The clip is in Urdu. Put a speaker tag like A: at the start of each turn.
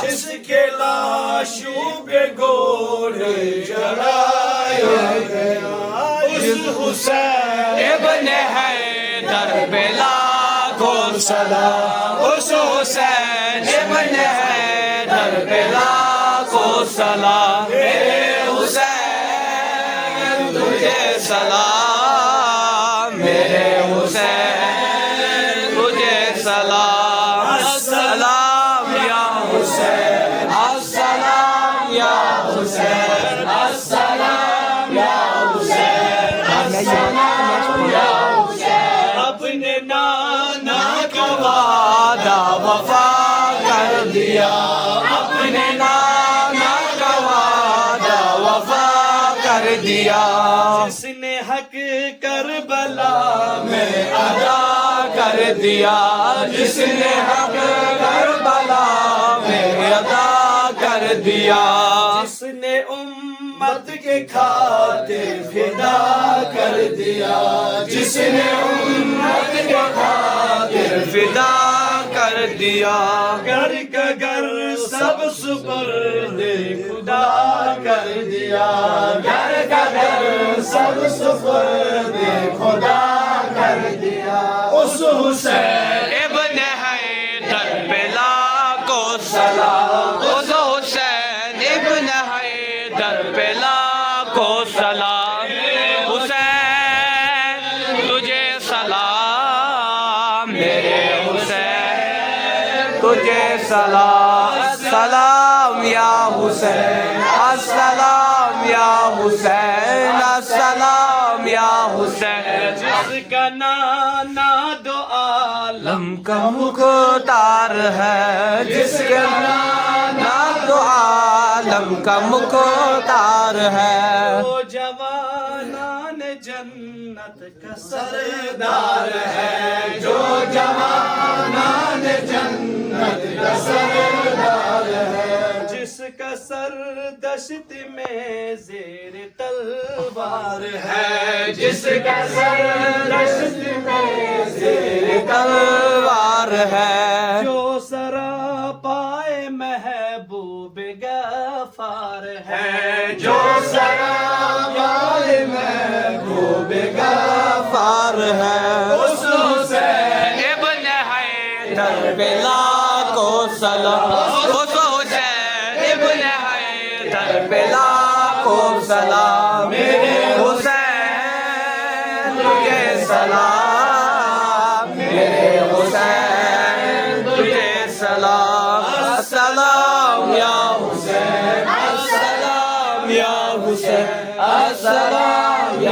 A: جس کے لاشوں پہ گھوڑے چڑھایا گیا، اس حسین
B: ابن حیدر پہ لاکھوں سلام، اس حسین ابن حیدر پہ لاکھوں سلام، میرے حسین تجھے سلام، میرے حسین تجھے سلام، السلام یا حسین، السلام یا حسین، السلام یا حسین، السلام یا حسین، اپنے نانا کا وعدہ وفا کر دیا، اپنے نانا کا وعدہ وفا کر دیا،
A: جس نے حق کربلا
B: میں ادا کر دیا، جس نے حق کربلا میں ادا کر دیا،
A: جس نے امت کے خاطر فدا کر دیا،
B: جس نے امت کے خاطر فدا کر دیا،
A: گھر کا گھر سب سپرد خدا کر دیا،
B: گھر کا گھر سب سپرد خدا کر دیا،
A: اس حسین
B: ابن حیدر پہ لاکھوں سلام، اس حسین ابن حیدر پہ لاکھوں سلام، حسین تجھے سلام، میرے حسین تجھے سلام، السلام یا حسین، السلام یا حسین، السلام یا حسین،
A: جس کا نانا دو عالم
B: کا مختار ہے، جس کا نانا دو عالم کا مختار ہے،
A: وہ جوانان جنت کا سردار ہے،
B: جو جوانان جنت کا سردار ہے،
A: جس کا سر دشت میں زیر تلوار ہے،
B: جس کا سر دشت میں زیر تلوار ہے،
A: جو سراپائے محبوب غفار ہے،
B: جو سرابال محبوب غفار ہے، اس حسین ابن حیدر پہ لاکھوں سلام، اس حسین ابن حیدر پہ لاکھوں سلام، میرے حسین تجھے سلام، میرے حسین تجھے سلام، السلام یا حسین، السلام یا حسین، السلام یا